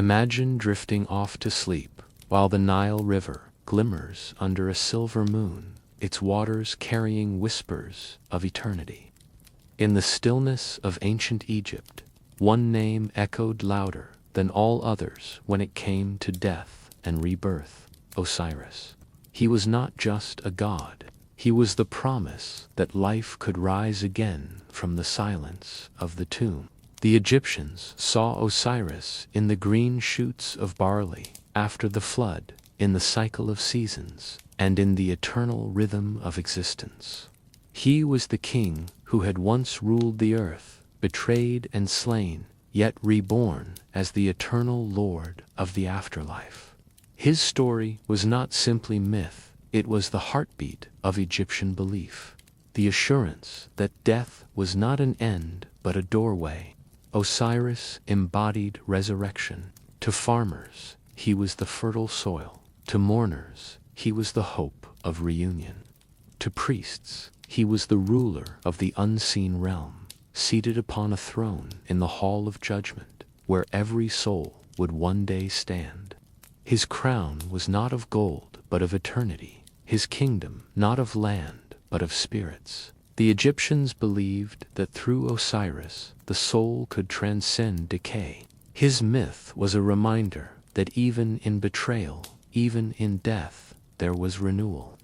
Imagine drifting off to sleep while the Nile River glimmers under a silver moon, its waters carrying whispers of eternity. In the stillness of ancient Egypt, one name echoed louder than all others when it came to death and rebirth: Osiris. He was not just a god, he was the promise that life could rise again from the silence of the tomb. The Egyptians saw Osiris in the green shoots of barley after the flood, in the cycle of seasons, and in the eternal rhythm of existence. He was the king who had once ruled the earth, betrayed and slain, yet reborn as the eternal lord of the afterlife. His story was not simply myth, it was the heartbeat of Egyptian belief, the assurance that death was not an end but a doorway. Osiris embodied resurrection. To farmers, he was the fertile soil. To mourners, he was the hope of reunion. To priests, he was the ruler of the unseen realm, seated upon a throne in the hall of judgment, where every soul would one day stand. His crown was not of gold, but of eternity. His kingdom not of land, but of spirits. The Egyptians believed that through Osiris, the soul could transcend decay. His myth was a reminder that even in betrayal, even in death, there was renewal.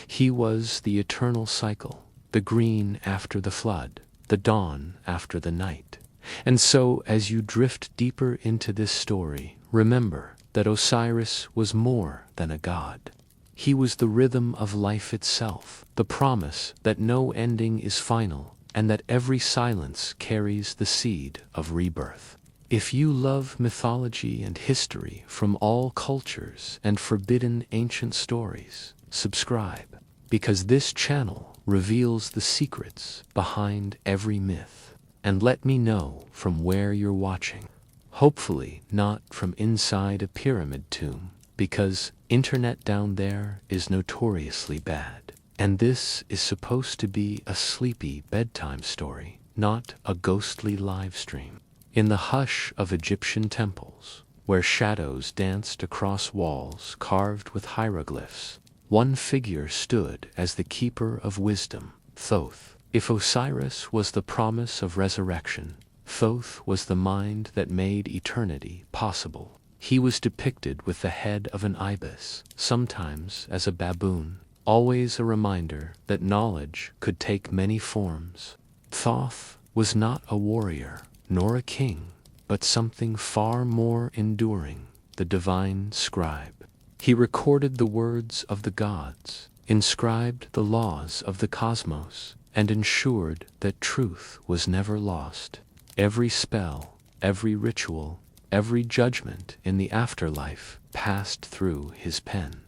He was the eternal cycle, the green after the flood, the dawn after the night. And so, as you drift deeper into this story, remember that Osiris was more than a god. He was the rhythm of life itself, the promise that no ending is final, and that every silence carries the seed of rebirth. If you love mythology and history from all cultures and forbidden ancient stories, subscribe, because this channel reveals the secrets behind every myth. And let me know from where you're watching. Hopefully not from inside a pyramid tomb, because internet down there is notoriously bad. And this is supposed to be a sleepy bedtime story, not a ghostly live stream. In the hush of Egyptian temples, where shadows danced across walls carved with hieroglyphs, one figure stood as the keeper of wisdom, Thoth. If Osiris was the promise of resurrection, Thoth was the mind that made eternity possible. He was depicted with the head of an ibis, sometimes as a baboon, always a reminder that knowledge could take many forms. Thoth was not a warrior, nor a king, but something far more enduring, the divine scribe. He recorded the words of the gods, inscribed the laws of the cosmos, and ensured that truth was never lost. Every spell, every ritual, every judgment in the afterlife passed through his pen.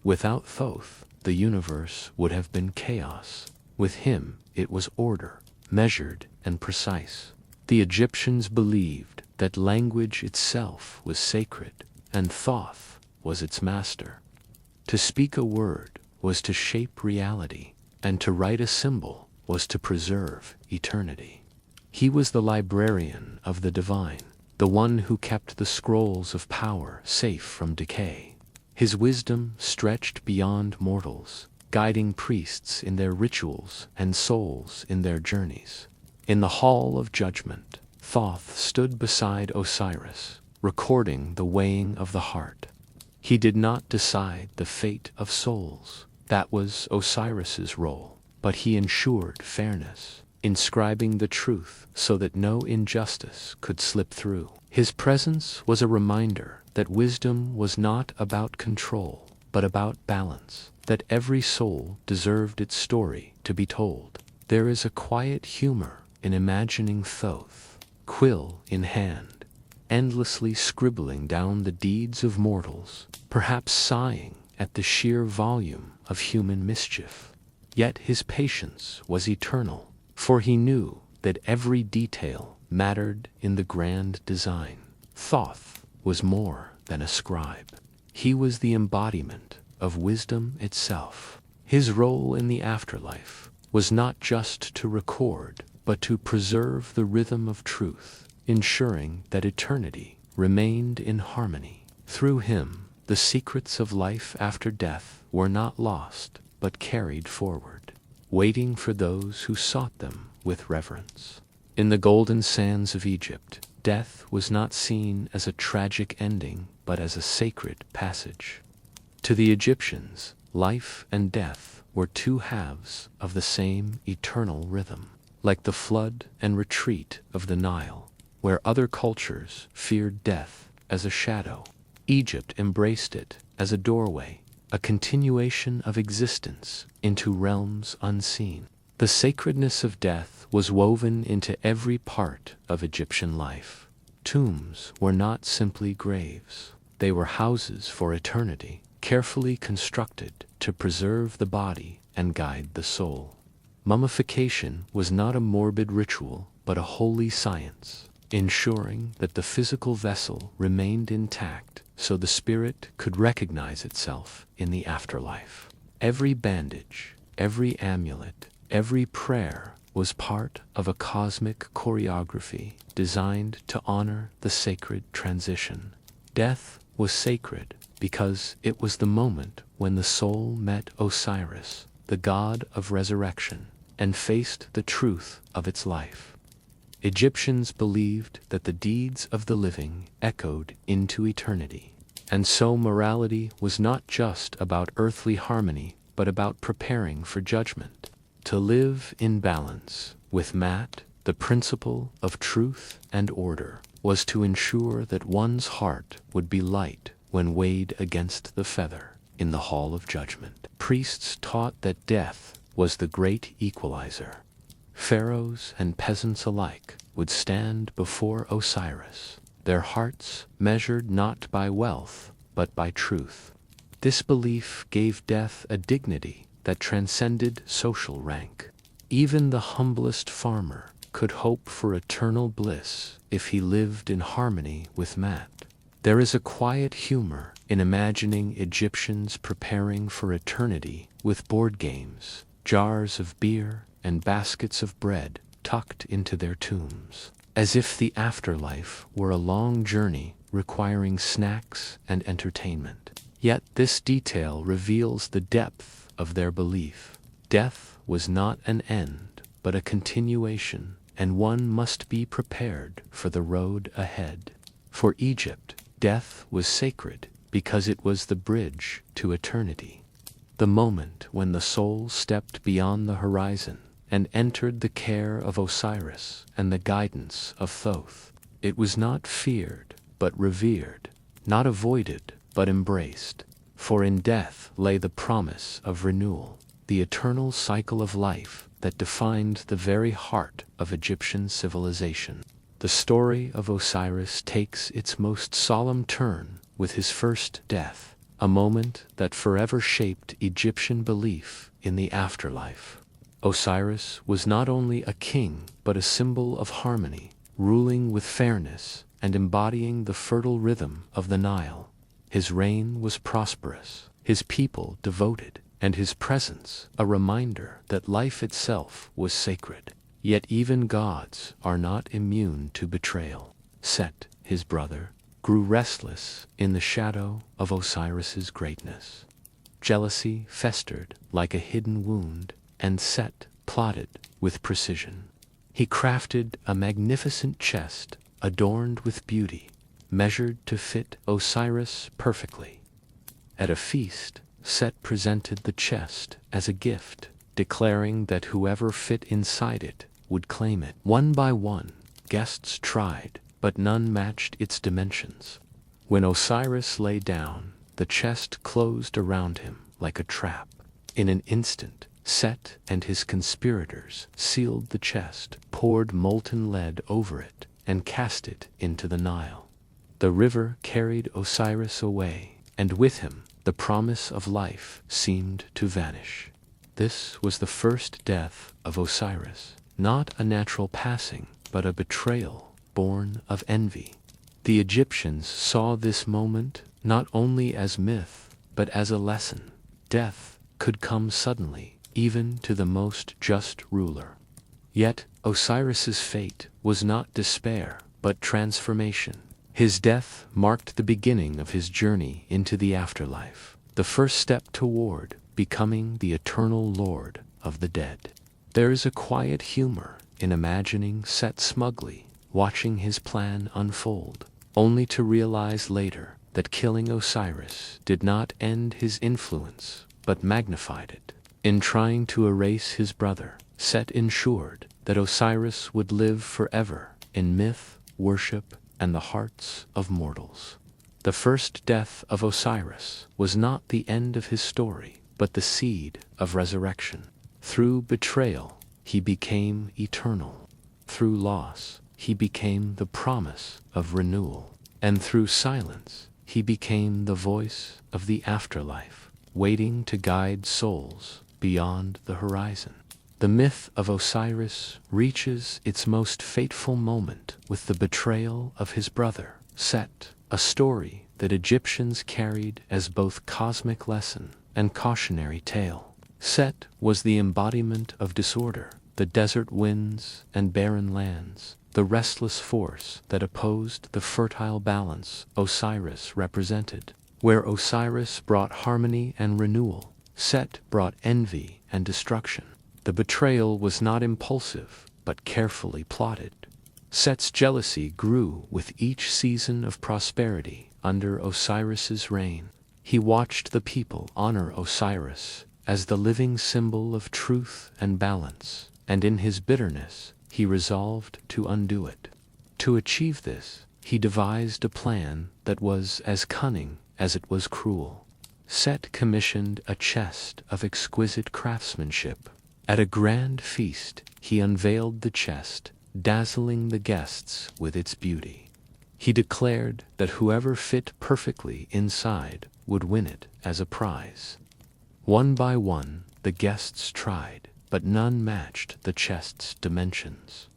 Without Thoth, the universe would have been chaos. With him, it was order, measured and precise. The Egyptians believed that language itself was sacred, and Thoth was its master. To speak a word was to shape reality, and to write a symbol was to preserve eternity. He was the librarian of the divine, the one who kept the scrolls of power safe from decay. His wisdom stretched beyond mortals, guiding priests in their rituals and souls in their journeys. In the Hall of Judgment, Thoth stood beside Osiris, recording the weighing of the heart. He did not decide the fate of souls. That was Osiris's role, but he ensured fairness, inscribing the truth so that no injustice could slip through. His presence was a reminder that wisdom was not about control, but about balance, that every soul deserved its story to be told. There is a quiet humor in imagining Thoth, quill in hand, endlessly scribbling down the deeds of mortals, perhaps sighing at the sheer volume of human mischief. Yet his patience was eternal, for he knew that every detail mattered in the grand design. Thoth was more than a scribe. He was the embodiment of wisdom itself. His role in the afterlife was not just to record, but to preserve the rhythm of truth, ensuring that eternity remained in harmony. Through him, the secrets of life after death were not lost, but carried forward, waiting for those who sought them with reverence. In the golden sands of Egypt, death was not seen as a tragic ending, but as a sacred passage. To the Egyptians, life and death were two halves of the same eternal rhythm. Like the flood and retreat of the Nile, where other cultures feared death as a shadow, Egypt embraced it as a doorway, a continuation of existence into realms unseen. The sacredness of death was woven into every part of Egyptian life. Tombs were not simply graves. They were houses for eternity, carefully constructed to preserve the body and guide the soul. Mummification was not a morbid ritual, but a holy science, ensuring that the physical vessel remained intact so the spirit could recognize itself in the afterlife. Every bandage, every amulet, every prayer was part of a cosmic choreography designed to honor the sacred transition. Death was sacred because it was the moment when the soul met Osiris, the god of resurrection, and faced the truth of its life. Egyptians believed that the deeds of the living echoed into eternity, and so morality was not just about earthly harmony, but about preparing for judgment. To live in balance with Maat, the principle of truth and order, was to ensure that one's heart would be light when weighed against the feather in the hall of judgment. Priests taught that death was the great equalizer. Pharaohs and peasants alike would stand before Osiris, their hearts measured not by wealth, but by truth. This belief gave death a dignity that transcended social rank. Even the humblest farmer could hope for eternal bliss if he lived in harmony with Maat. There is a quiet humor in imagining Egyptians preparing for eternity with board games, jars of beer, and baskets of bread tucked into their tombs, as if the afterlife were a long journey requiring snacks and entertainment. Yet this detail reveals the depth of their belief. Death was not an end, but a continuation, and one must be prepared for the road ahead. For Egypt, death was sacred because it was the bridge to eternity. The moment when the soul stepped beyond the horizon and entered the care of Osiris and the guidance of Thoth, it was not feared, but revered, not avoided, but embraced. For in death lay the promise of renewal, the eternal cycle of life that defined the very heart of Egyptian civilization. The story of Osiris takes its most solemn turn with his first death, a moment that forever shaped Egyptian belief in the afterlife. Osiris was not only a king, but a symbol of harmony, ruling with fairness and embodying the fertile rhythm of the Nile. His reign was prosperous, his people devoted, and his presence a reminder that life itself was sacred. Yet even gods are not immune to betrayal. Set, his brother, grew restless in the shadow of Osiris's greatness. Jealousy festered like a hidden wound, and Set plotted with precision. He crafted a magnificent chest adorned with beauty, measured to fit Osiris perfectly. At a feast, Set presented the chest as a gift, declaring that whoever fit inside it would claim it. One by one, guests tried, but none matched its dimensions. When Osiris lay down, the chest closed around him like a trap. In an instant, Set and his conspirators sealed the chest, poured molten lead over it, and cast it into the Nile. The river carried Osiris away, and with him the promise of life seemed to vanish. This was the first death of Osiris, not a natural passing, but a betrayal born of envy. The Egyptians saw this moment not only as myth, but as a lesson. Death could come suddenly, even to the most just ruler. Yet Osiris's fate was not despair, but transformation. His death marked the beginning of his journey into the afterlife, the first step toward becoming the eternal Lord of the dead. There is a quiet humor in imagining Set smugly watching his plan unfold, only to realize later that killing Osiris did not end his influence but magnified it. In trying to erase his brother, Set ensured that Osiris would live forever in myth, worship, and the hearts of mortals. The first death of Osiris was not the end of his story, but the seed of resurrection. Through betrayal, he became eternal. Through loss, he became the promise of renewal. And through silence, he became the voice of the afterlife, waiting to guide souls beyond the horizon. The myth of Osiris reaches its most fateful moment with the betrayal of his brother, Set, a story that Egyptians carried as both cosmic lesson and cautionary tale. Set was the embodiment of disorder, the desert winds and barren lands, the restless force that opposed the fertile balance Osiris represented. Where Osiris brought harmony and renewal, Set brought envy and destruction. The betrayal was not impulsive, but carefully plotted. Set's jealousy grew with each season of prosperity under Osiris's reign. He watched the people honor Osiris as the living symbol of truth and balance, and in his bitterness, he resolved to undo it. To achieve this, he devised a plan that was as cunning as it was cruel. Set commissioned a chest of exquisite craftsmanship. At a grand feast, he unveiled the chest, dazzling the guests with its beauty. He declared that whoever fit perfectly inside would win it as a prize. One by one, the guests tried, but none matched the chest's dimensions.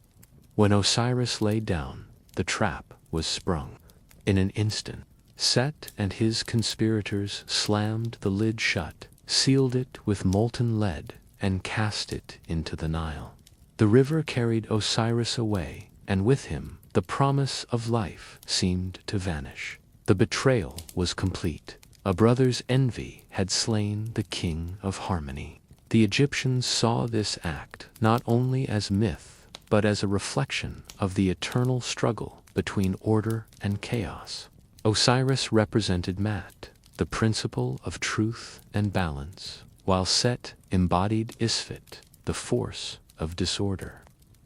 When Osiris lay down, the trap was sprung. In an instant, Set and his conspirators slammed the lid shut, sealed it with molten lead, and cast it into the Nile. The river carried Osiris away, and with him, the promise of life seemed to vanish. The betrayal was complete. A brother's envy had slain the king of harmony. The Egyptians saw this act not only as myth, but as a reflection of the eternal struggle between order and chaos. Osiris represented Mat, the principle of truth and balance, while Set embodied Isfet, the force of disorder.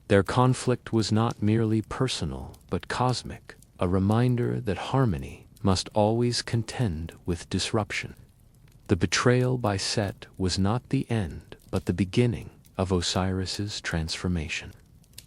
Their conflict was not merely personal, but cosmic, a reminder that harmony must always contend with disruption. The betrayal by Set was not the end, but the beginning of Osiris's transformation.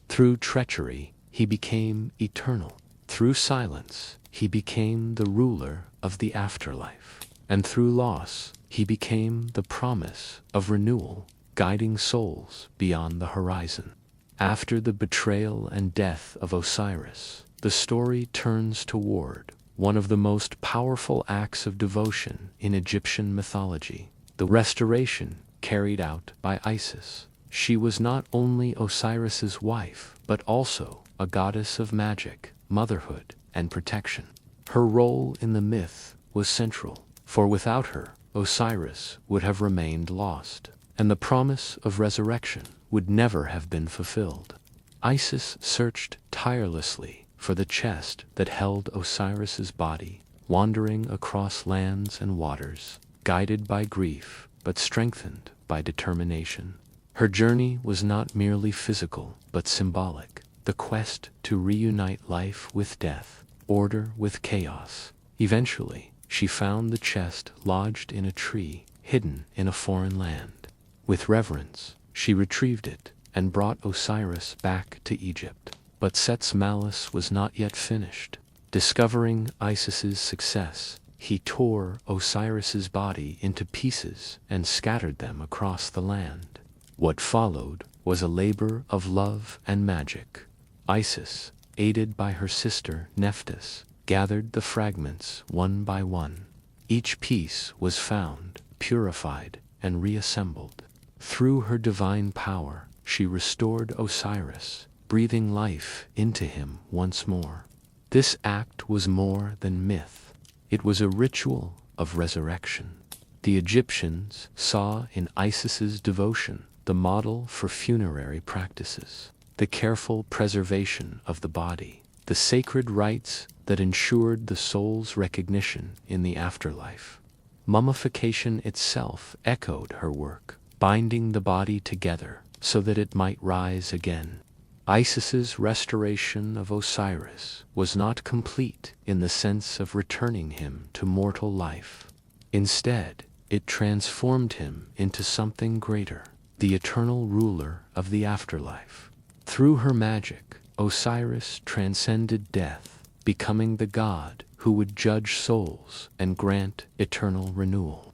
Through treachery, he became eternal. Through silence, he became the ruler of the afterlife. And through loss, he became the promise of renewal, guiding souls beyond the horizon. After the betrayal and death of Osiris, the story turns toward one of the most powerful acts of devotion in Egyptian mythology, the restoration carried out by Isis. She was not only Osiris's wife, but also a goddess of magic, motherhood, and protection. Her role in the myth was central, for without her, Osiris would have remained lost, and the promise of resurrection would never have been fulfilled. Isis searched tirelessly for the chest that held Osiris's body, wandering across lands and waters, guided by grief, but strengthened by determination. Her journey was not merely physical, but symbolic, the quest to reunite life with death, order with chaos. Eventually, she found the chest lodged in a tree, hidden in a foreign land. With reverence, she retrieved it and brought Osiris back to Egypt. But Set's malice was not yet finished. Discovering Isis's success, he tore Osiris's body into pieces and scattered them across the land. What followed was a labor of love and magic. Isis, aided by her sister Nephthys, gathered the fragments one by one. Each piece was found, purified, and reassembled. Through her divine power, she restored Osiris, breathing life into him once more. This act was more than myth. It was a ritual of resurrection. The Egyptians saw in Isis's devotion the model for funerary practices, the careful preservation of the body, the sacred rites that ensured the soul's recognition in the afterlife. Mummification itself echoed her work, binding the body together so that it might rise again. Isis's restoration of Osiris was not complete in the sense of returning him to mortal life. Instead, it transformed him into something greater, the eternal ruler of the afterlife. Through her magic, Osiris transcended death, becoming the god who would judge souls and grant eternal renewal.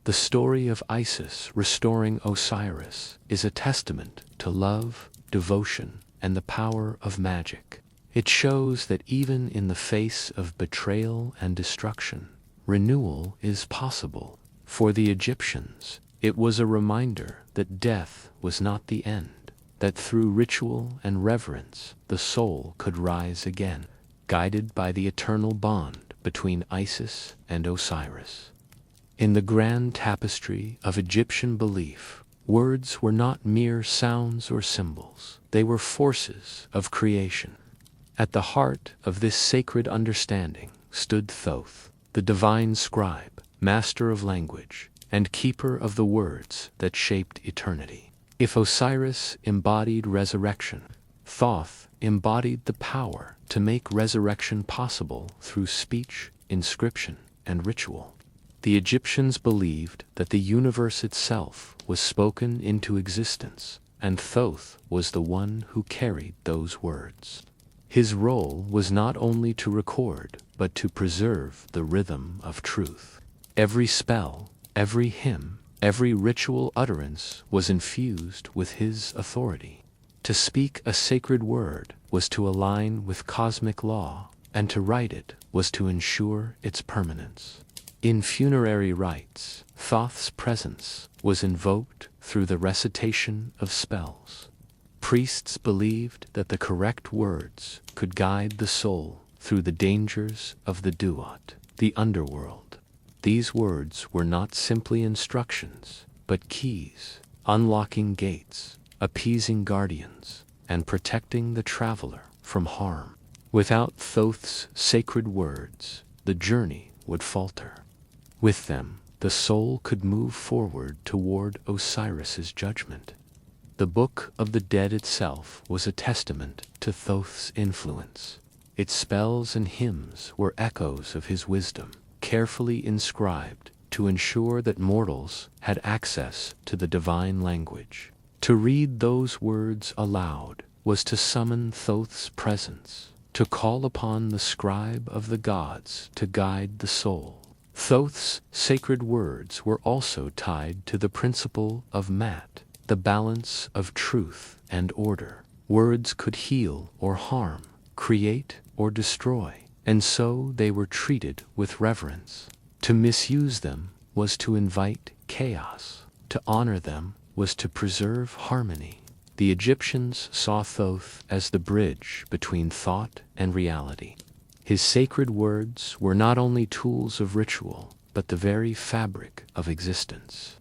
The story of Isis restoring Osiris is a testament to love, devotion, and the power of magic. It shows that even in the face of betrayal and destruction, renewal is possible. For the Egyptians, it was a reminder that death was not the end, that through ritual and reverence, the soul could rise again, guided by the eternal bond between Isis and Osiris. In the grand tapestry of Egyptian belief, words were not mere sounds or symbols. They were forces of creation. At the heart of this sacred understanding stood Thoth, the divine scribe, master of language, and keeper of the words that shaped eternity. If Osiris embodied resurrection, Thoth embodied the power to make resurrection possible through speech, inscription, and ritual. The Egyptians believed that the universe itself was spoken into existence, and Thoth was the one who carried those words. His role was not only to record, but to preserve the rhythm of truth. Every spell, every hymn, every ritual utterance was infused with his authority. To speak a sacred word was to align with cosmic law, and to write it was to ensure its permanence. In funerary rites, Thoth's presence was invoked through the recitation of spells. Priests believed that the correct words could guide the soul through the dangers of the Duat, the underworld. These words were not simply instructions, but keys, unlocking gates, appeasing guardians, and protecting the traveler from harm. Without Thoth's sacred words, the journey would falter. With them, the soul could move forward toward Osiris's judgment. The Book of the Dead itself was a testament to Thoth's influence. Its spells and hymns were echoes of his wisdom, carefully inscribed to ensure that mortals had access to the divine language. To read those words aloud was to summon Thoth's presence, to call upon the scribe of the gods to guide the soul. Thoth's sacred words were also tied to the principle of Mat, the balance of truth and order. Words could heal or harm, create or destroy, and so they were treated with reverence. To misuse them was to invite chaos. To honor them was to preserve harmony. The Egyptians saw Thoth as the bridge between thought and reality. His sacred words were not only tools of ritual, but the very fabric of existence.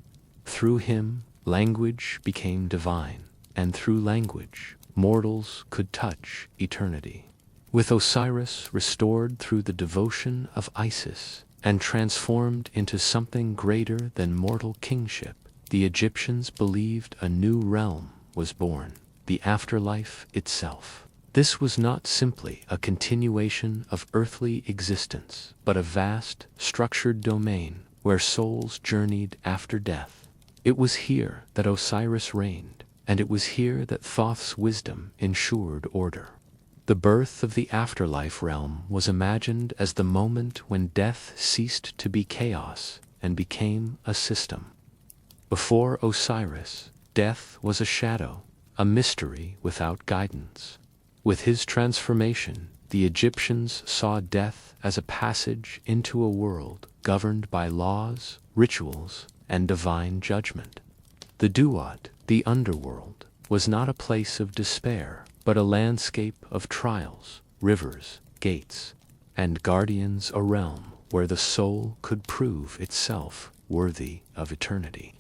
Through him, language became divine, and through language, mortals could touch eternity. With Osiris restored through the devotion of Isis and transformed into something greater than mortal kingship, the Egyptians believed a new realm was born, the afterlife itself. This was not simply a continuation of earthly existence, but a vast, structured domain where souls journeyed after death. It was here that Osiris reigned, and it was here that Thoth's wisdom ensured order. The birth of the afterlife realm was imagined as the moment when death ceased to be chaos and became a system. Before Osiris, death was a shadow, a mystery without guidance. With his transformation, the Egyptians saw death as a passage into a world governed by laws, rituals, and divine judgment. The Duat, the underworld, was not a place of despair, but a landscape of trials, rivers, gates, and guardians a realm where the soul could prove itself worthy of eternity.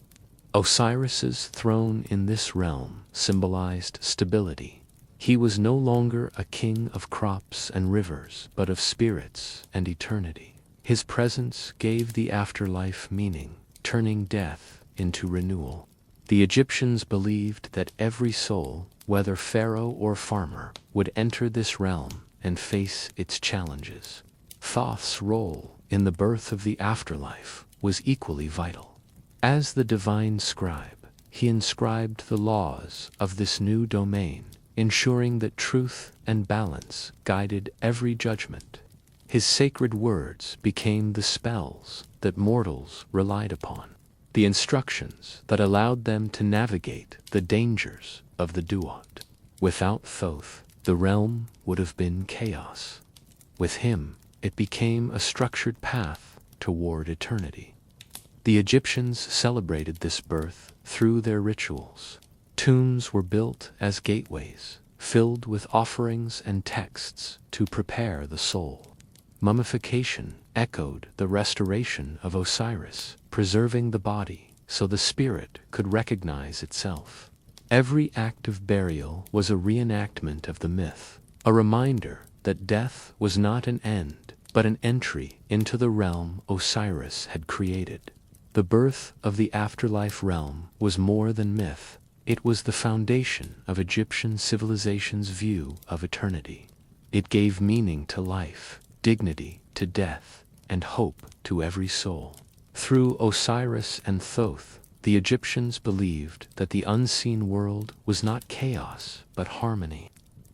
Osiris's throne in this realm symbolized stability. He was no longer a king of crops and rivers, but of spirits and eternity. His presence gave the afterlife meaning, turning death into renewal. The Egyptians believed that every soul, whether pharaoh or farmer, would enter this realm and face its challenges. Thoth's role in the birth of the afterlife was equally vital. As the divine scribe, he inscribed the laws of this new domain, ensuring that truth and balance guided every judgment. His sacred words became the spells that mortals relied upon, the instructions that allowed them to navigate the dangers of the Duat. Without Thoth, the realm would have been chaos. With him, it became a structured path toward eternity. The Egyptians celebrated this birth through their rituals. Tombs were built as gateways, filled with offerings and texts to prepare the soul. Mummification echoed the restoration of Osiris, preserving the body so the spirit could recognize itself. Every act of burial was a reenactment of the myth, a reminder that death was not an end, but an entry into the realm Osiris had created. The birth of the afterlife realm was more than myth. It was the foundation of Egyptian civilization's view of eternity. It gave meaning to life, dignity to death, and hope to every soul. Through Osiris and Thoth, the Egyptians believed that the unseen world was not chaos, but harmony.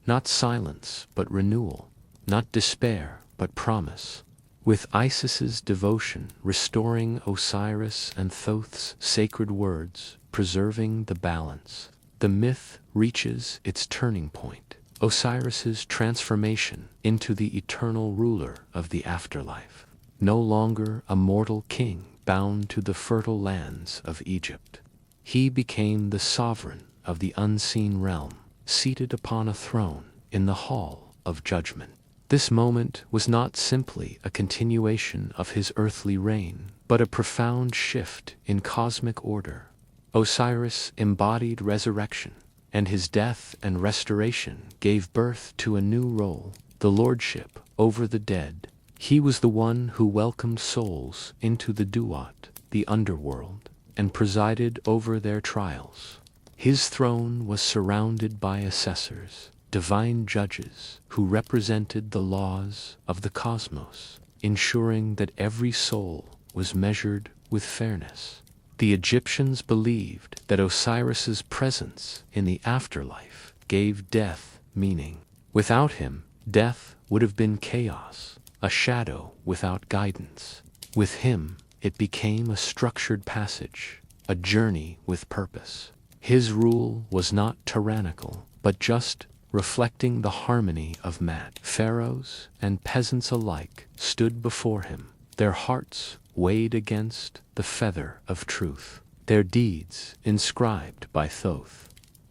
Not silence, but renewal. Not despair, but promise. With Isis's devotion restoring Osiris and Thoth's sacred words, preserving the balance, the myth reaches its turning point. Osiris's transformation into the eternal ruler of the afterlife. No longer a mortal king bound to the fertile lands of Egypt. He became the sovereign of the unseen realm, seated upon a throne in the hall of judgment. This moment was not simply a continuation of his earthly reign, but a profound shift in cosmic order. Osiris embodied resurrection, and his death and restoration gave birth to a new role, the lordship over the dead. He was the one who welcomed souls into the Duat, the underworld, and presided over their trials. His throne was surrounded by assessors, divine judges who represented the laws of the cosmos, ensuring that every soul was measured with fairness. The Egyptians believed that Osiris's presence in the afterlife gave death meaning. Without him, death would have been chaos, a shadow without guidance. With him, it became a structured passage, a journey with purpose. His rule was not tyrannical, but just reflecting the harmony of man. Pharaohs and peasants alike stood before him, their hearts weighed against the feather of truth, their deeds inscribed by Thoth.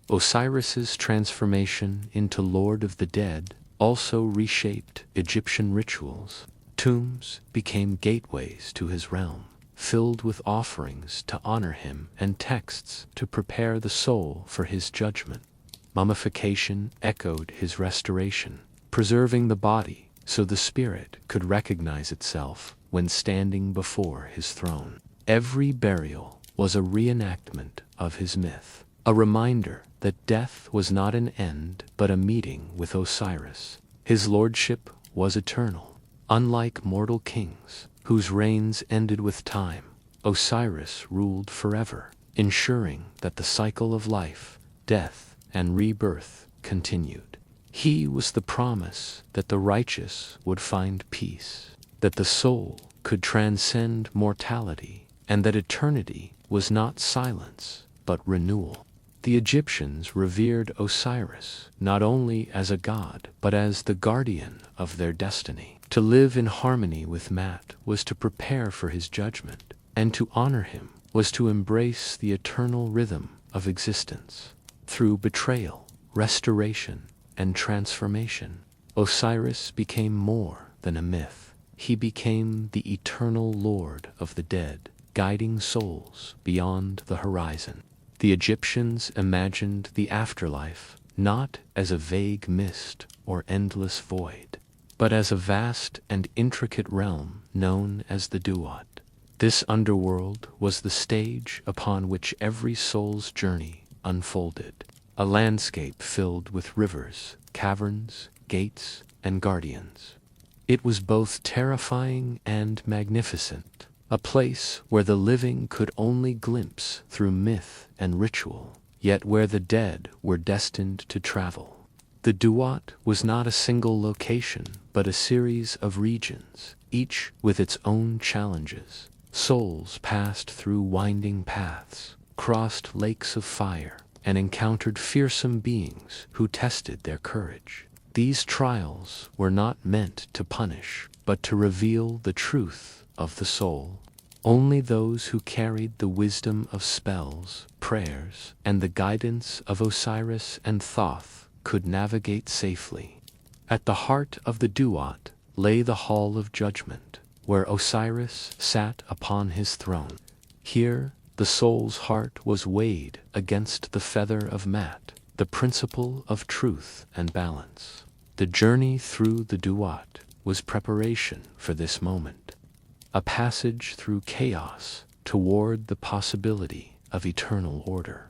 Osiris's transformation into Lord of the Dead also reshaped Egyptian rituals. Tombs became gateways to his realm, filled with offerings to honor him and texts to prepare the soul for his judgment. Mummification echoed his restoration, preserving the body so the spirit could recognize itself when standing before his throne. Every burial was a reenactment of his myth, a reminder that death was not an end but a meeting with Osiris. His lordship was eternal. Unlike mortal kings, whose reigns ended with time, Osiris ruled forever, ensuring that the cycle of life, death, and rebirth continued. He was the promise that the righteous would find peace, that the soul could transcend mortality, and that eternity was not silence, but renewal. The Egyptians revered Osiris not only as a god, but as the guardian of their destiny. To live in harmony with Mat was to prepare for his judgment, and to honor him was to embrace the eternal rhythm of existence. Through betrayal, restoration, and transformation, Osiris became more than a myth. He became the eternal lord of the dead, guiding souls beyond the horizon. The Egyptians imagined the afterlife not as a vague mist or endless void, but as a vast and intricate realm known as the Duat. This underworld was the stage upon which every soul's journey unfolded, a landscape filled with rivers, caverns, gates, and guardians. It was both terrifying and magnificent, a place where the living could only glimpse through myth and ritual, yet where the dead were destined to travel. The Duat was not a single location, but a series of regions, each with its own challenges. Souls passed through winding paths, crossed lakes of fire, and encountered fearsome beings who tested their courage. These trials were not meant to punish, but to reveal the truth of the soul. Only those who carried the wisdom of spells, prayers, and the guidance of Osiris and Thoth could navigate safely. At the heart of the Duat lay the Hall of Judgment, where Osiris sat upon his throne. Here, the soul's heart was weighed against the feather of Mat, the principle of truth and balance. The journey through the Duat was preparation for this moment, a passage through chaos toward the possibility of eternal order.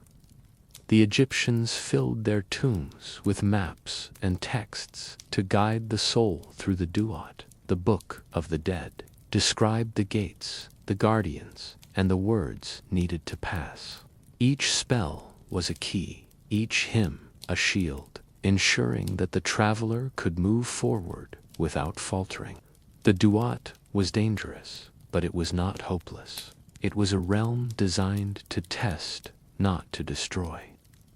The Egyptians filled their tombs with maps and texts to guide the soul through the Duat, the Book of the Dead, described the gates, the guardians, and the words needed to pass. Each spell was a key, each hymn a shield, ensuring that the traveler could move forward without faltering. The Duat was dangerous, but it was not hopeless. It was a realm designed to test, not to destroy.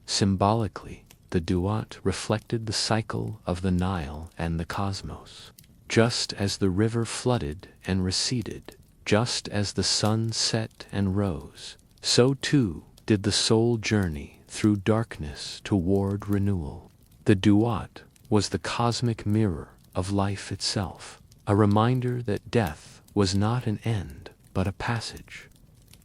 Symbolically, the Duat reflected the cycle of the Nile and the cosmos. Just as the river flooded and receded, just as the sun set and rose, so too did the soul journey through darkness toward renewal. The Duat was the cosmic mirror of life itself, a reminder that death was not an end, but a passage.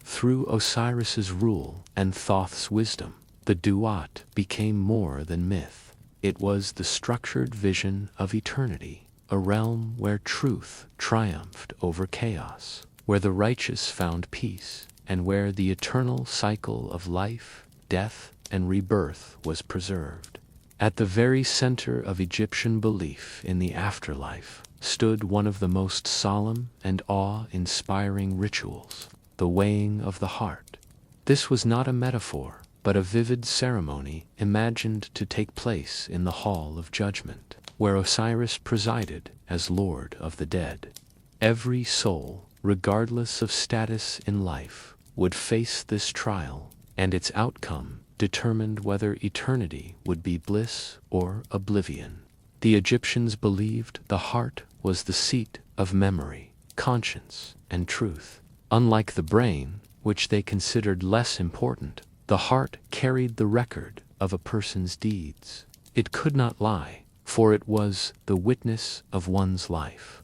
Through Osiris's rule and Thoth's wisdom, the Duat became more than myth. It was the structured vision of eternity, a realm where truth triumphed over chaos, where the righteous found peace, and where the eternal cycle of life, death, and rebirth was preserved. At the very center of Egyptian belief in the afterlife stood one of the most solemn and awe-inspiring rituals, the weighing of the heart. This was not a metaphor, but a vivid ceremony imagined to take place in the Hall of Judgment, where Osiris presided as Lord of the Dead. Every soul, regardless of status in life, would face this trial, and its outcome determined whether eternity would be bliss or oblivion. The Egyptians believed the heart was the seat of memory, conscience, and truth. Unlike the brain, which they considered less important, the heart carried the record of a person's deeds. It could not lie, for it was the witness of one's life.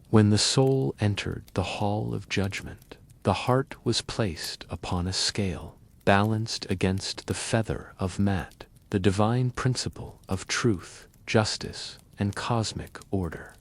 When the soul entered the Hall of Judgment, the heart was placed upon a scale, balanced against the feather of Mat, the divine principle of truth, justice, and cosmic order.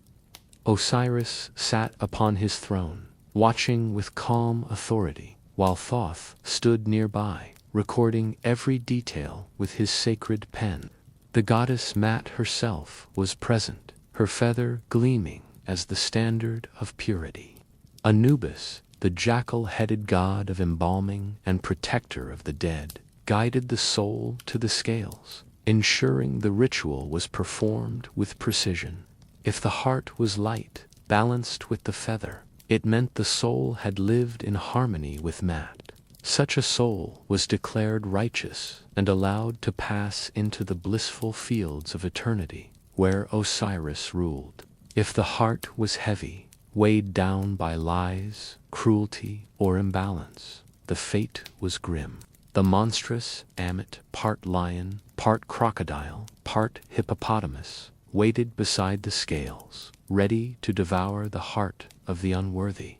Osiris sat upon his throne, watching with calm authority, while Thoth stood nearby, recording every detail with his sacred pen. The goddess Mat herself was present, her feather gleaming as the standard of purity. Anubis, the jackal-headed god of embalming and protector of the dead, guided the soul to the scales, ensuring the ritual was performed with precision. If the heart was light, balanced with the feather, it meant the soul had lived in harmony with Mat. Such a soul was declared righteous and allowed to pass into the blissful fields of eternity, where Osiris ruled. If the heart was heavy, weighed down by lies, cruelty, or imbalance, the fate was grim. The monstrous Ammit, part lion, part crocodile, part hippopotamus, waited beside the scales, ready to devour the heart of the unworthy.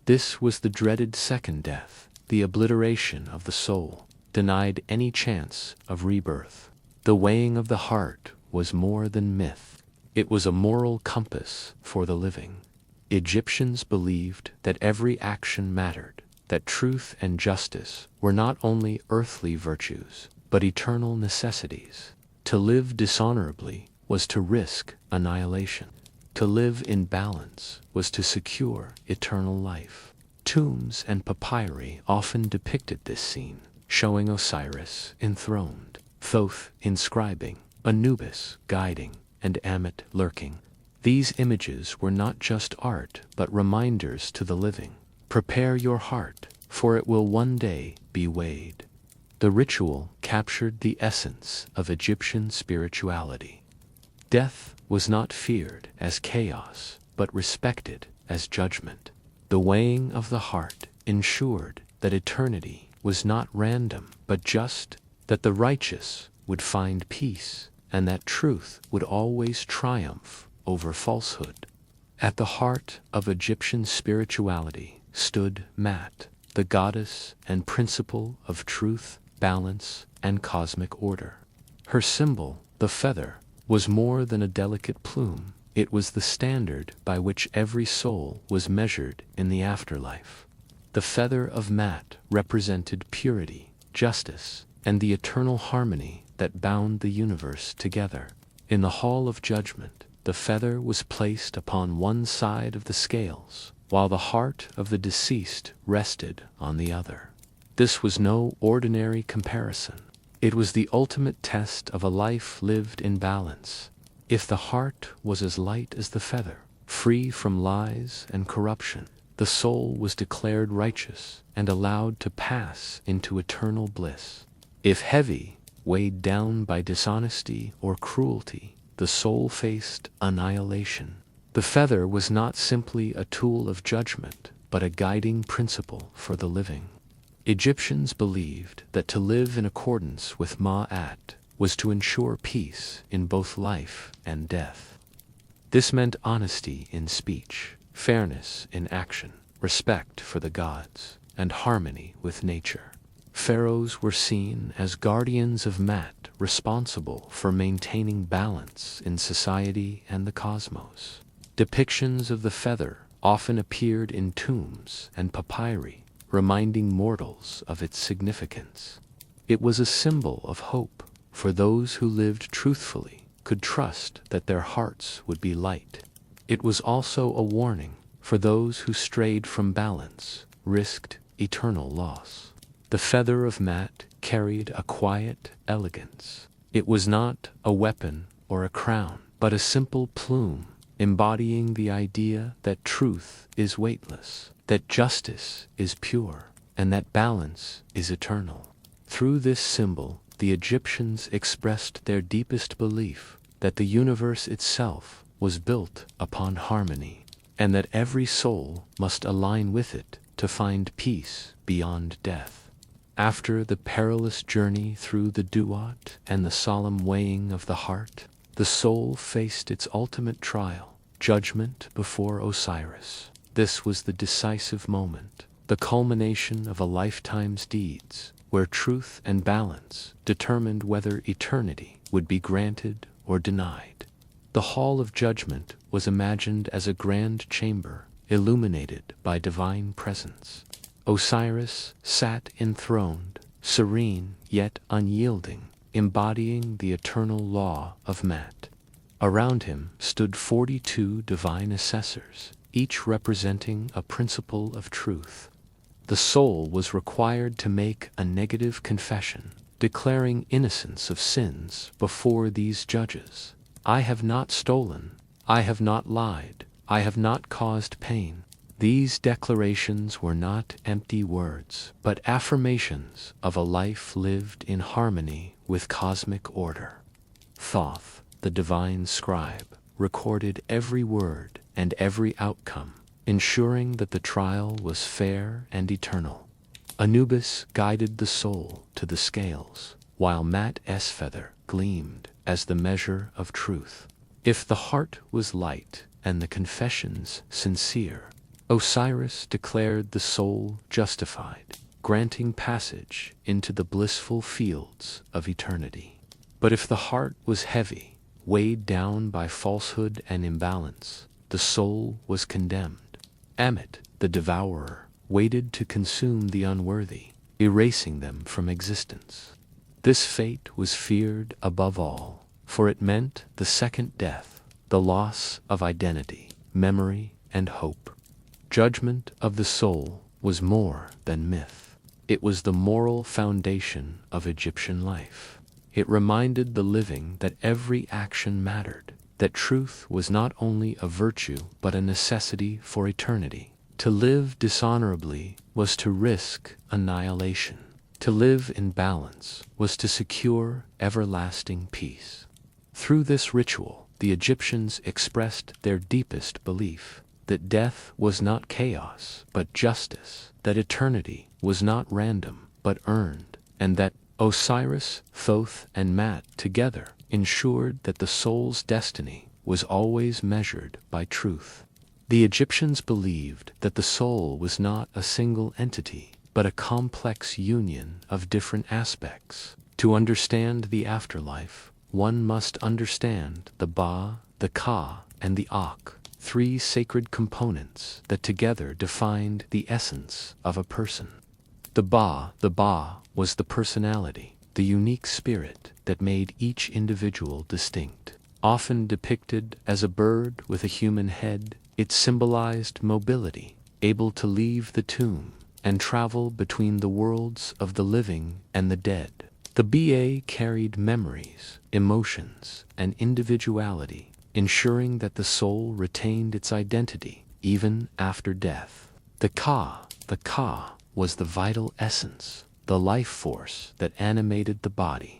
This was the dreaded second death, the obliteration of the soul, denied any chance of rebirth. The weighing of the heart was more than myth. It was a moral compass for the living. Egyptians believed that every action mattered, that truth and justice were not only earthly virtues, but eternal necessities. To live dishonorably was to risk annihilation. To live in balance was to secure eternal life. Tombs and papyri often depicted this scene, showing Osiris enthroned, Thoth inscribing, Anubis guiding, and Ammit lurking. These images were not just art, but reminders to the living. Prepare your heart, for it will one day be weighed. The ritual captured the essence of Egyptian spirituality. Death was not feared as chaos, but respected as judgment. The weighing of the heart ensured that eternity was not random, but just, that the righteous would find peace, and that truth would always triumph over falsehood. At the heart of Egyptian spirituality stood Mat, the goddess and principle of truth, balance, and cosmic order. Her symbol, the feather, was more than a delicate plume. It was the standard by which every soul was measured in the afterlife. The feather of Mat represented purity, justice, and the eternal harmony that bound the universe together. In the Hall of Judgment, the feather was placed upon one side of the scales, while the heart of the deceased rested on the other. This was no ordinary comparison. It was the ultimate test of a life lived in balance. If the heart was as light as the feather, free from lies and corruption, the soul was declared righteous and allowed to pass into eternal bliss. If heavy, weighed down by dishonesty or cruelty, the soul faced annihilation. The feather was not simply a tool of judgment, but a guiding principle for the living. Egyptians believed that to live in accordance with Ma'at was to ensure peace in both life and death. This meant honesty in speech, fairness in action, respect for the gods, and harmony with nature. Pharaohs were seen as guardians of Mat, responsible for maintaining balance in society and the cosmos. Depictions of the feather often appeared in tombs and papyri, reminding mortals of its significance. It was a symbol of hope, for those who lived truthfully could trust that their hearts would be light. It was also a warning for those who strayed from balance, risked eternal loss. The feather of Mat carried a quiet elegance. It was not a weapon or a crown, but a simple plume, embodying the idea that truth is weightless, that justice is pure, and that balance is eternal. Through this symbol, the Egyptians expressed their deepest belief that the universe itself was built upon harmony, and that every soul must align with it to find peace beyond death. After the perilous journey through the Duat and the solemn weighing of the heart, the soul faced its ultimate trial, judgment before Osiris. This was the decisive moment, the culmination of a lifetime's deeds, where truth and balance determined whether eternity would be granted or denied. The Hall of Judgment was imagined as a grand chamber, illuminated by divine presence. Osiris sat enthroned, serene yet unyielding, embodying the eternal law of Mat. Around him stood 42 divine assessors, each representing a principle of truth. The soul was required to make a negative confession, declaring innocence of sins before these judges. I have not stolen, I have not lied, I have not caused pain. These declarations were not empty words, but affirmations of a life lived in harmony with cosmic order. Thoth, the divine scribe, recorded every word and every outcome, ensuring that the trial was fair and eternal. Anubis guided the soul to the scales, while Mat's feather gleamed as the measure of truth. If the heart was light and the confessions sincere, Osiris declared the soul justified, granting passage into the blissful fields of eternity. But if the heart was heavy, weighed down by falsehood and imbalance, the soul was condemned. Amit, the devourer, waited to consume the unworthy, erasing them from existence. This fate was feared above all, for it meant the second death, the loss of identity, memory, and hope. Judgment of the soul was more than myth. It was the moral foundation of Egyptian life. It reminded the living that every action mattered, that truth was not only a virtue but a necessity for eternity. To live dishonorably was to risk annihilation. To live in balance was to secure everlasting peace. Through this ritual, the Egyptians expressed their deepest belief that death was not chaos but justice, that eternity was not random but earned, and that Osiris, Thoth, and Mat together ensured that the soul's destiny was always measured by truth. The Egyptians believed that the soul was not a single entity, but a complex union of different aspects. To understand the afterlife, one must understand the Ba, the Ka, and the Ak, three sacred components that together defined the essence of a person. The Ba was the personality, the unique spirit that made each individual distinct. Often depicted as a bird with a human head, it symbolized mobility, able to leave the tomb and travel between the worlds of the living and the dead. The Ba carried memories, emotions, and individuality, ensuring that the soul retained its identity even after death. The Ka was the vital essence, the life force that animated the body.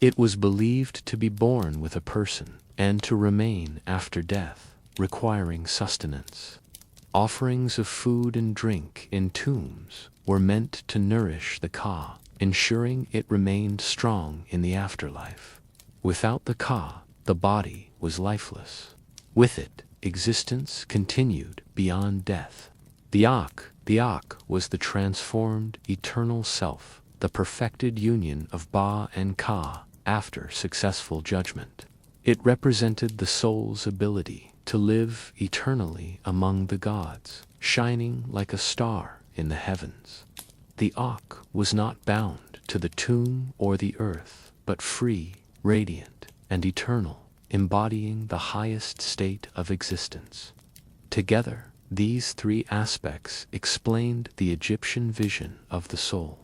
It was believed to be born with a person and to remain after death, requiring sustenance. Offerings of food and drink in tombs were meant to nourish the Ka, ensuring it remained strong in the afterlife. Without the Ka, the body was lifeless. With it, existence continued beyond death. The Ak was the transformed eternal self, the perfected union of Ba and Ka after successful judgment. It represented the soul's ability to live eternally among the gods, shining like a star in the heavens. The Ak was not bound to the tomb or the earth, but free, radiant, and eternal, embodying the highest state of existence. Together, these three aspects explained the Egyptian vision of the soul.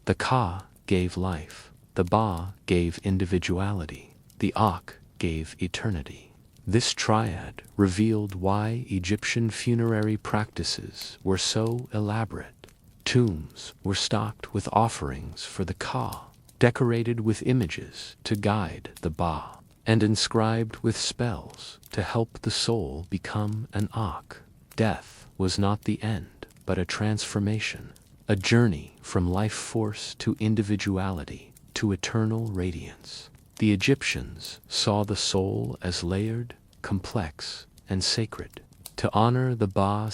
The Ka gave life, the Ba gave individuality, the Ak gave eternity. This triad revealed why Egyptian funerary practices were so elaborate. Tombs were stocked with offerings for the Ka, decorated with images to guide the Ba, and inscribed with spells to help the soul become an Ak. Death was not the end, but a transformation, a journey from life force to individuality to eternal radiance. The Egyptians saw the soul as layered, complex, and sacred. To honor the Ba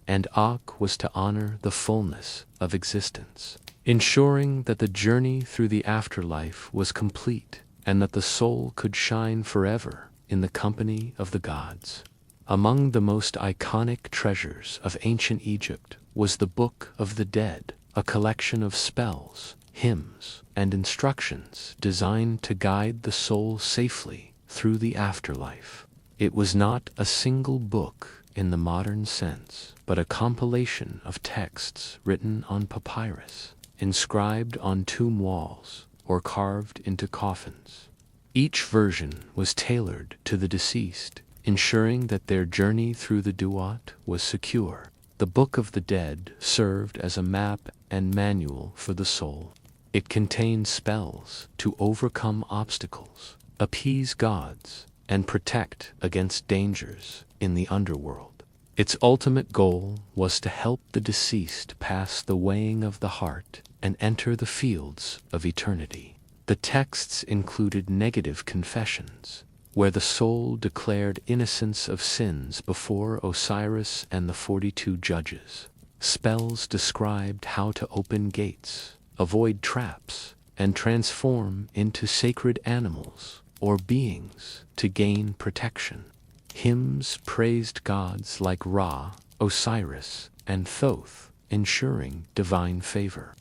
and Ak was to honor the fullness of existence, ensuring that the journey through the afterlife was complete and that the soul could shine forever in the company of the gods. Among the most iconic treasures of ancient Egypt was the Book of the Dead, a collection of spells, hymns, and instructions designed to guide the soul safely through the afterlife. It was not a single book in the modern sense, but a compilation of texts written on papyrus, inscribed on tomb walls, or carved into coffins. Each version was tailored to the deceased, ensuring that their journey through the Duat was secure. The Book of the Dead served as a map and manual for the soul. It contained spells to overcome obstacles, appease gods, and protect against dangers in the underworld. Its ultimate goal was to help the deceased pass the weighing of the heart and enter the fields of eternity. The texts included negative confessions, where the soul declared innocence of sins before Osiris and the 42 judges. Spells described how to open gates, avoid traps, and transform into sacred animals or beings to gain protection. Hymns praised gods like Ra, Osiris, and Thoth, ensuring divine favor.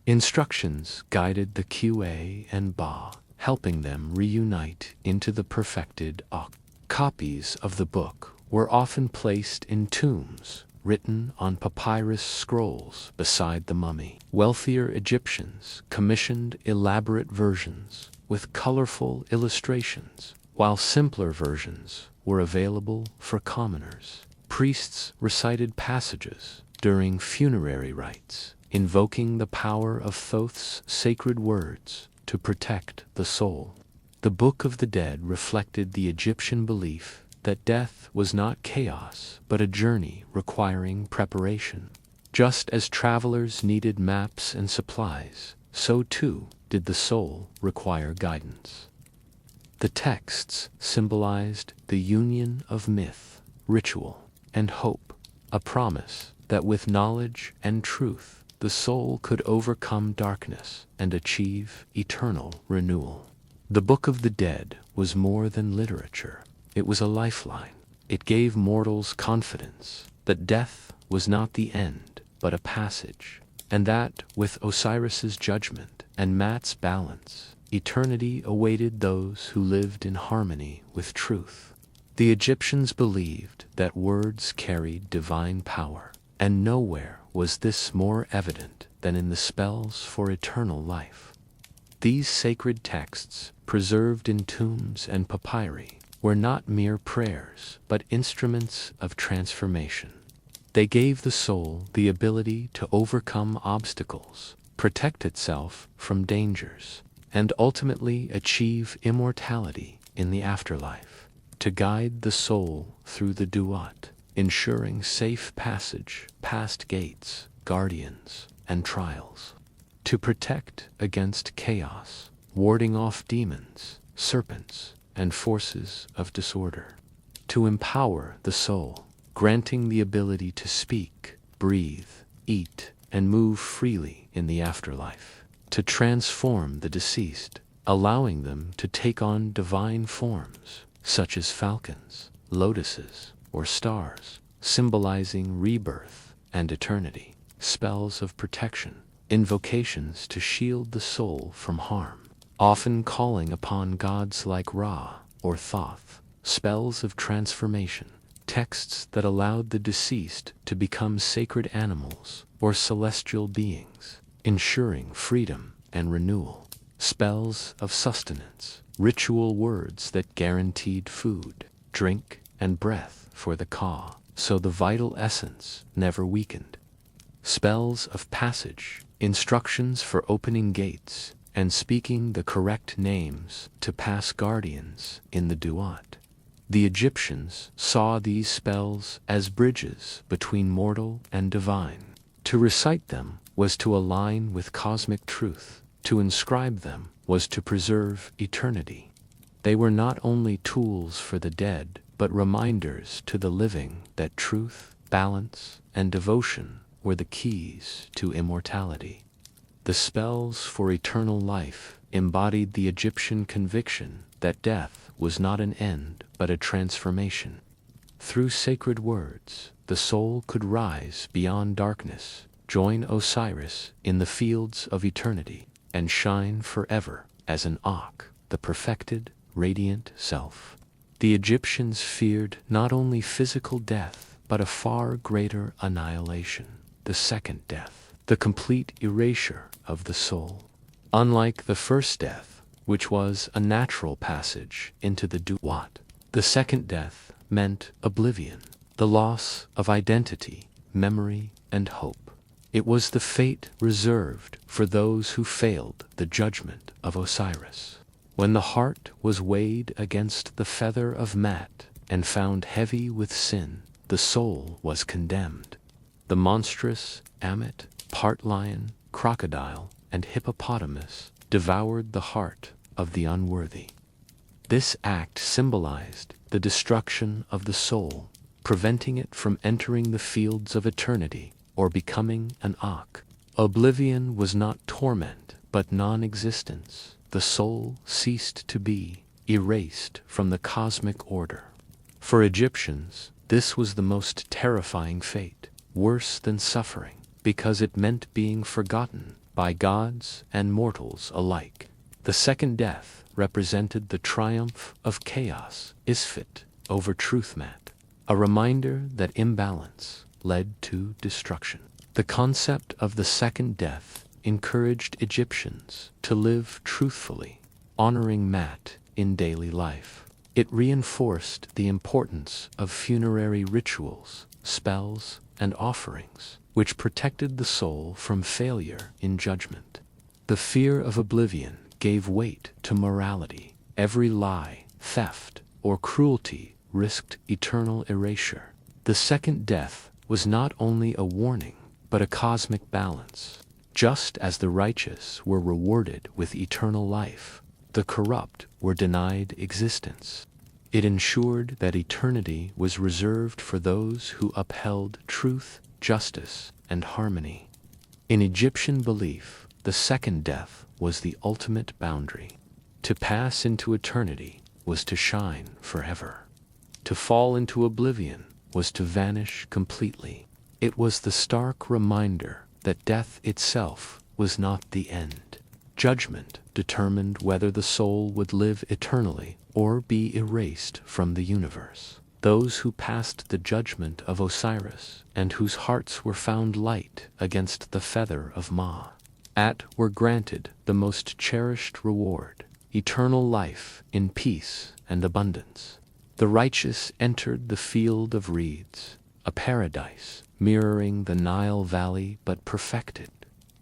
Instructions guided the Qa and Ba, helping them reunite into the perfected Ak. Copies of the book were often placed in tombs, written on papyrus scrolls beside the mummy. Wealthier Egyptians commissioned elaborate versions with colorful illustrations, while simpler versions were available for commoners. Priests recited passages during funerary rites, invoking the power of Thoth's sacred words to protect the soul. The Book of the Dead reflected the Egyptian belief that death was not chaos, but a journey requiring preparation. Just as travelers needed maps and supplies, so too did the soul require guidance. The texts symbolized the union of myth, ritual, and hope, a promise that with knowledge and truth, the soul could overcome darkness and achieve eternal renewal. The Book of the Dead was more than literature. It was a lifeline. It gave mortals confidence that death was not the end, but a passage, and that, with Osiris's judgment and Mat's balance, eternity awaited those who lived in harmony with truth. The Egyptians believed that words carried divine power, and nowhere was this more evident than in the spells for eternal life. These sacred texts, preserved in tombs and papyri, were not mere prayers, but instruments of transformation. They gave the soul the ability to overcome obstacles, protect itself from dangers, and ultimately achieve immortality in the afterlife. To guide the soul through the Duat, ensuring safe passage past gates, guardians, and trials. To protect against chaos, warding off demons, serpents, and forces of disorder. To empower the soul, granting the ability to speak, breathe, eat, and move freely in the afterlife. To transform the deceased, allowing them to take on divine forms, such as falcons, lotuses, or stars, symbolizing rebirth and eternity. Spells of protection, invocations to shield the soul from harm, often calling upon gods like Ra or Thoth. Spells of transformation, texts that allowed the deceased to become sacred animals or celestial beings, ensuring freedom and renewal. Spells of sustenance, ritual words that guaranteed food, drink, and breath for the Ka, so the vital essence never weakened. Spells of passage, instructions for opening gates and speaking the correct names to pass guardians in the Duat. The Egyptians saw these spells as bridges between mortal and divine. To recite them was to align with cosmic truth. To inscribe them was to preserve eternity. They were not only tools for the dead, but reminders to the living that truth, balance, and devotion were the keys to immortality. The spells for eternal life embodied the Egyptian conviction that death was not an end but a transformation. Through sacred words, the soul could rise beyond darkness, join Osiris in the fields of eternity, and shine forever as an Ak, the perfected, radiant self. The Egyptians feared not only physical death, but a far greater annihilation, the second death, the complete erasure of the soul. Unlike the first death, which was a natural passage into the Duat, the second death meant oblivion, the loss of identity, memory, and hope. It was the fate reserved for those who failed the judgment of Osiris. When the heart was weighed against the feather of Mat and found heavy with sin, the soul was condemned. The monstrous Ammit, part lion, crocodile, and hippopotamus devoured the heart of the unworthy. This act symbolized the destruction of the soul, preventing it from entering the fields of eternity or becoming an Akh. Oblivion was not torment, but non-existence. The soul ceased to be, erased from the cosmic order. For Egyptians, this was the most terrifying fate, worse than suffering, because it meant being forgotten by gods and mortals alike. The second death represented the triumph of chaos, Isfet, over Truthmat, a reminder that imbalance led to destruction. The concept of the second death encouraged Egyptians to live truthfully, honoring Mat in daily life. It reinforced the importance of funerary rituals, spells, and offerings, which protected the soul from failure in judgment. The fear of oblivion gave weight to morality. Every lie, theft, or cruelty risked eternal erasure. The second death was not only a warning, but a cosmic balance. Just as the righteous were rewarded with eternal life, the corrupt were denied existence. It ensured that eternity was reserved for those who upheld truth, justice, and harmony. In Egyptian belief, the second death was the ultimate boundary. To pass into eternity was to shine forever. To fall into oblivion was to vanish completely. It was the stark reminder that death itself was not the end. Judgment determined whether the soul would live eternally or be erased from the universe. Those who passed the judgment of Osiris and whose hearts were found light against the feather of Ma'at were granted the most cherished reward, eternal life in peace and abundance. The righteous entered the field of reeds, a paradise mirroring the Nile Valley but perfected.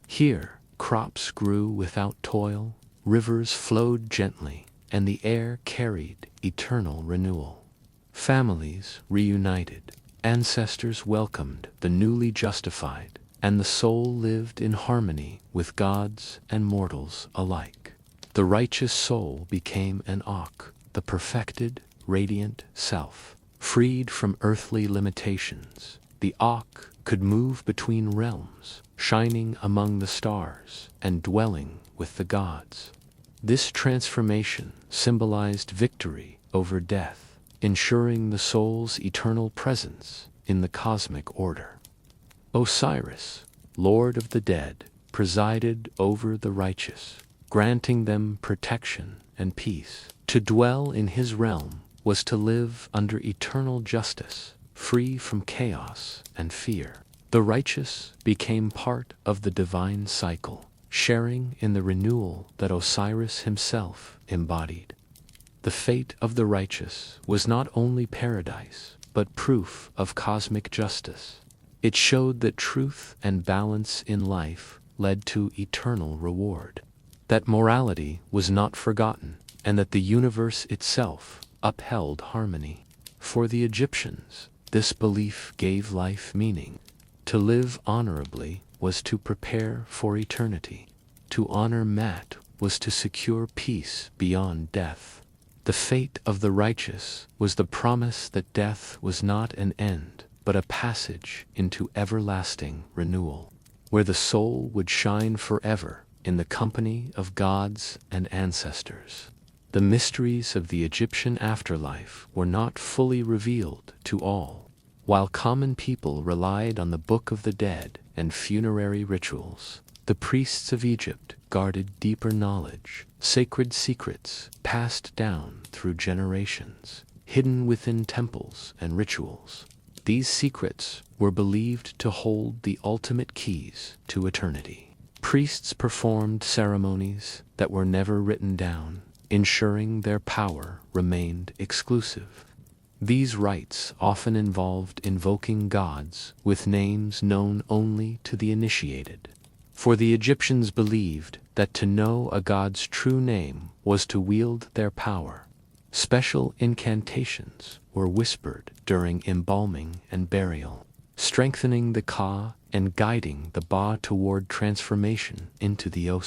Here, crops grew without toil, rivers flowed gently, and the air carried eternal renewal. Families reunited, ancestors welcomed the newly justified, and the soul lived in harmony with gods and mortals alike. The righteous soul became an Akh, the perfected, radiant self. Freed from earthly limitations, the Akh could move between realms, shining among the stars and dwelling with the gods. This transformation symbolized victory over death, ensuring the soul's eternal presence in the cosmic order. Osiris, Lord of the Dead, presided over the righteous, granting them protection and peace. To dwell in his realm was to live under eternal justice, free from chaos and fear. The righteous became part of the divine cycle, sharing in the renewal that Osiris himself embodied. The fate of the righteous was not only paradise, but proof of cosmic justice. It showed that truth and balance in life led to eternal reward, that morality was not forgotten, and that the universe itself upheld harmony. For the Egyptians, this belief gave life meaning. To live honorably was to prepare for eternity. To honor Mat was to secure peace beyond death. The fate of the righteous was the promise that death was not an end, but a passage into everlasting renewal, where the soul would shine forever in the company of gods and ancestors. The mysteries of the Egyptian afterlife were not fully revealed to all. While common people relied on the Book of the Dead and funerary rituals, the priests of Egypt guarded deeper knowledge, sacred secrets passed down through generations, hidden within temples and rituals. These secrets were believed to hold the ultimate keys to eternity. Priests performed ceremonies that were never written down, ensuring their power remained exclusive. These rites often involved invoking gods with names known only to the initiated. For the Egyptians believed that to know a god's true name was to wield their power. Special incantations were whispered during embalming and burial, strengthening the Ka and guiding the Ba toward transformation into the Oc.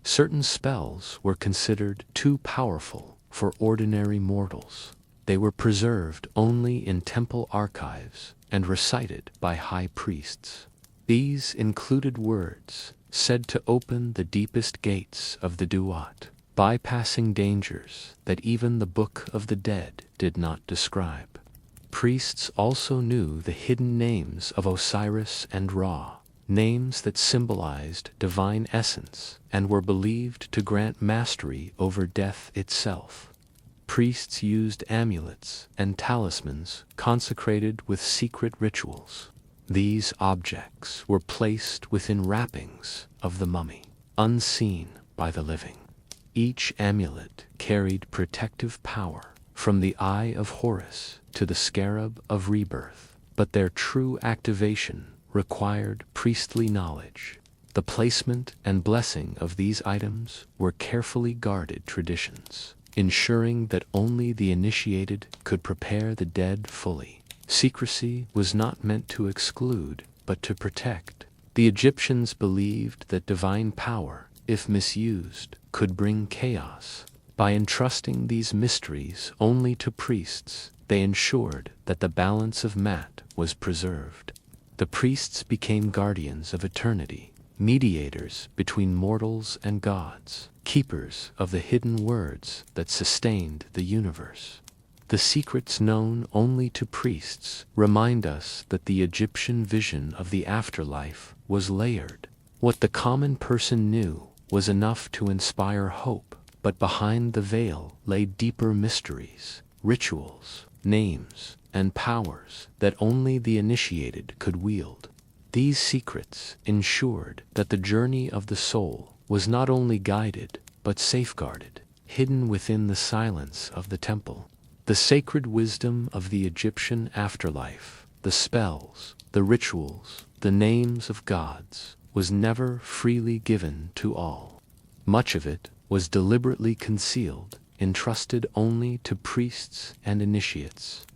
Certain spells were considered too powerful for ordinary mortals. They were preserved only in temple archives and recited by high priests. These included words said to open the deepest gates of the Duat, bypassing dangers that even the Book of the Dead did not describe. Priests also knew the hidden names of Osiris and Ra, names that symbolized divine essence and were believed to grant mastery over death itself. Priests used amulets and talismans consecrated with secret rituals. These objects were placed within wrappings of the mummy, unseen by the living. Each amulet carried protective power, from the Eye of Horus to the Scarab of Rebirth, but their true activation required priestly knowledge. The placement and blessing of these items were carefully guarded traditions, ensuring that only the initiated could prepare the dead fully. Secrecy was not meant to exclude, but to protect. The Egyptians believed that divine power, if misused, could bring chaos. By entrusting these mysteries only to priests, they ensured that the balance of Mat was preserved. The priests became guardians of eternity, mediators between mortals and gods, keepers of the hidden words that sustained the universe. The secrets known only to priests remind us that the Egyptian vision of the afterlife was layered. What the common person knew was enough to inspire hope, but behind the veil lay deeper mysteries, rituals, names, and powers that only the initiated could wield. These secrets ensured that the journey of the soul was not only guided, but safeguarded, hidden within the silence of the temple. The sacred wisdom of the Egyptian afterlife, the spells, the rituals, the names of gods, was never freely given to all. Much of it was deliberately concealed, entrusted only to priests and initiates.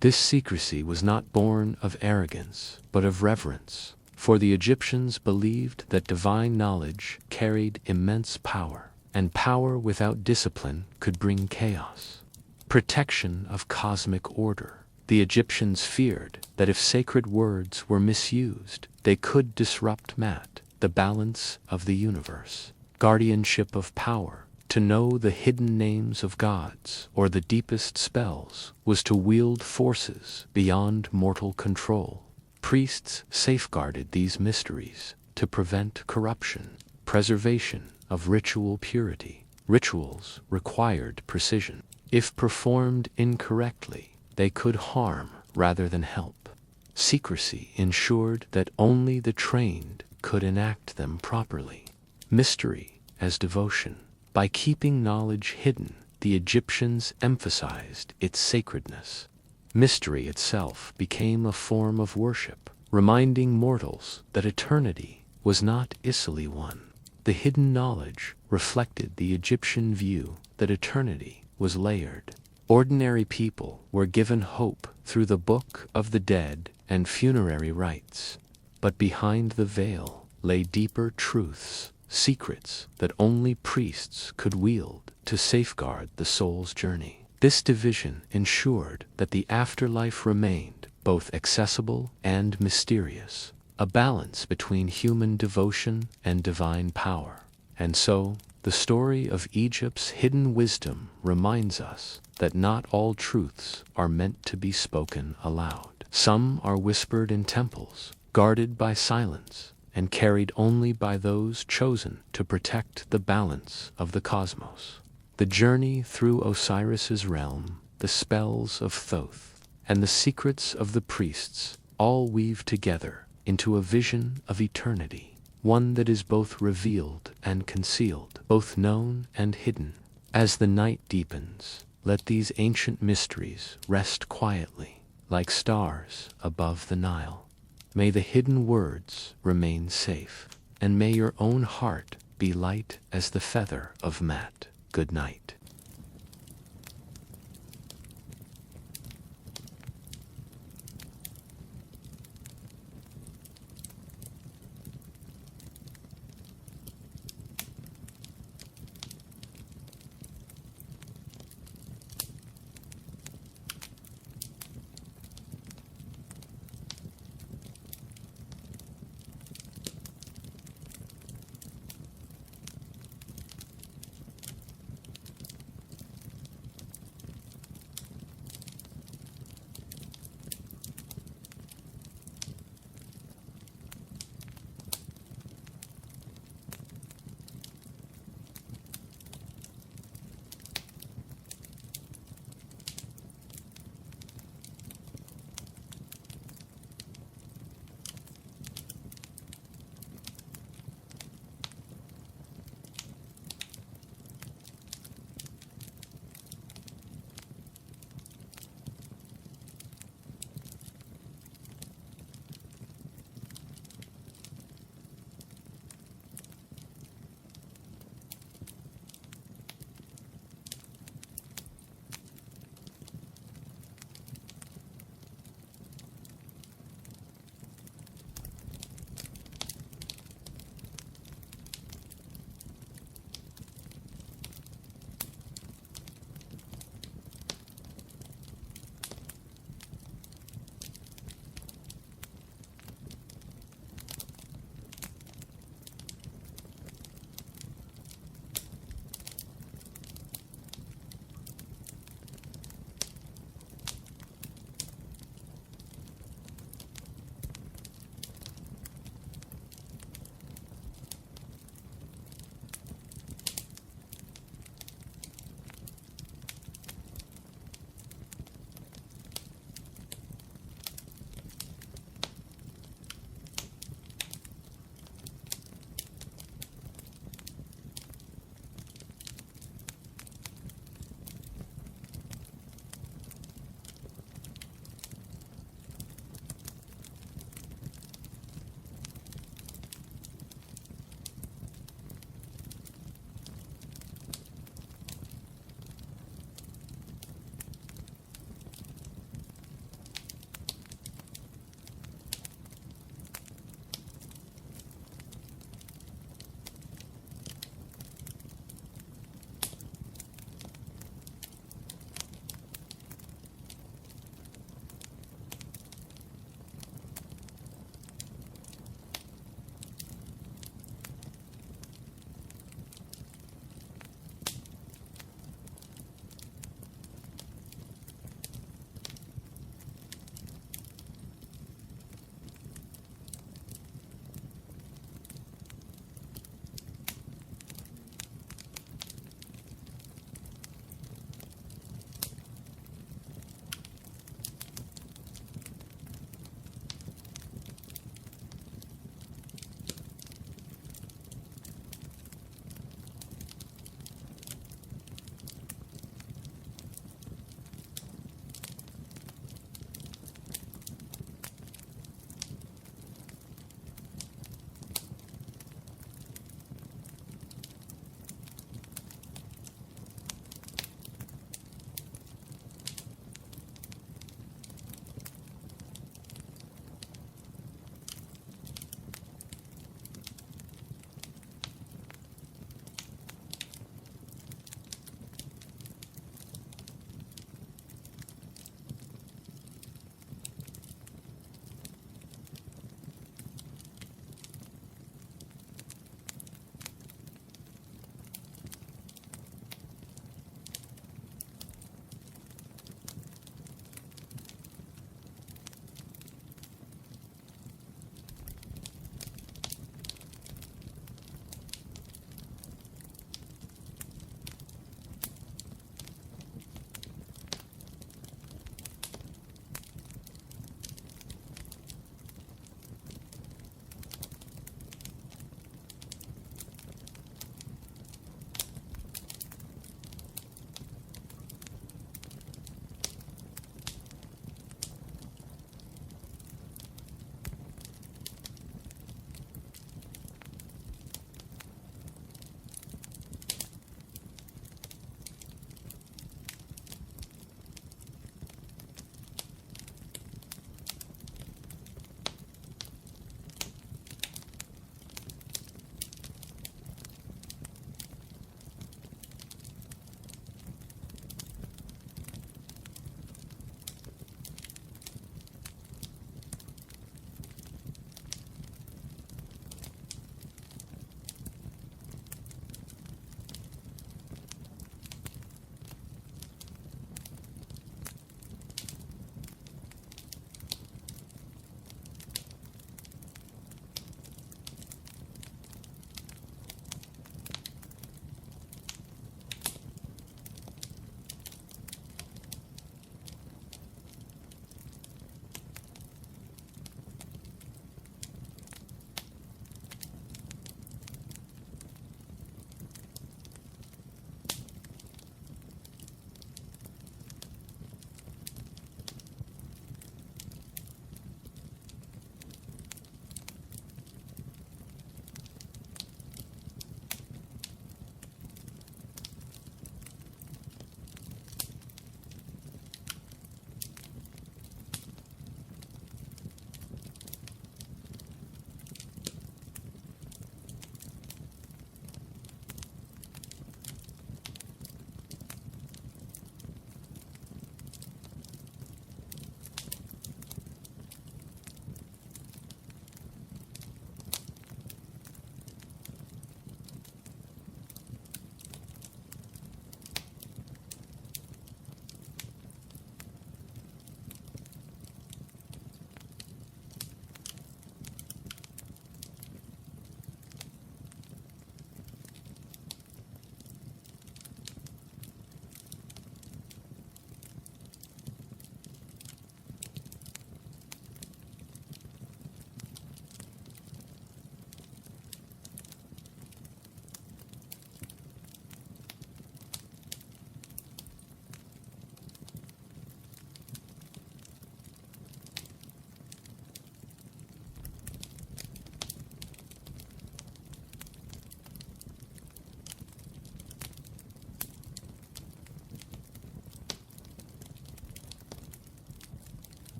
This secrecy was not born of arrogance, but of reverence, for the Egyptians believed that divine knowledge carried immense power, and power without discipline could bring chaos. Protection of cosmic order. The Egyptians feared that if sacred words were misused, they could disrupt Mat, the balance of the universe. Guardianship of power. To know the hidden names of gods or the deepest spells was to wield forces beyond mortal control. Priests safeguarded these mysteries to prevent corruption. Preservation of ritual purity. Rituals required precision. If performed incorrectly, they could harm rather than help. Secrecy ensured that only the trained could enact them properly. Mystery as devotion. By keeping knowledge hidden, the Egyptians emphasized its sacredness. Mystery itself became a form of worship, reminding mortals that eternity was not easily won. The hidden knowledge reflected the Egyptian view that eternity was layered. Ordinary people were given hope through the Book of the Dead and funerary rites, but behind the veil lay deeper truths, secrets that only priests could wield to safeguard the soul's journey. This division ensured that the afterlife remained both accessible and mysterious, a balance between human devotion and divine power. And so, the story of Egypt's hidden wisdom reminds us that not all truths are meant to be spoken aloud. Some are whispered in temples, guarded by silence, and carried only by those chosen to protect the balance of the cosmos. The journey through Osiris's realm, the spells of Thoth, and the secrets of the priests all weave together into a vision of eternity, one that is both revealed and concealed, both known and hidden. As the night deepens, let these ancient mysteries rest quietly, like stars above the Nile. May the hidden words remain safe, and may your own heart be light as the feather of Mat. Good night.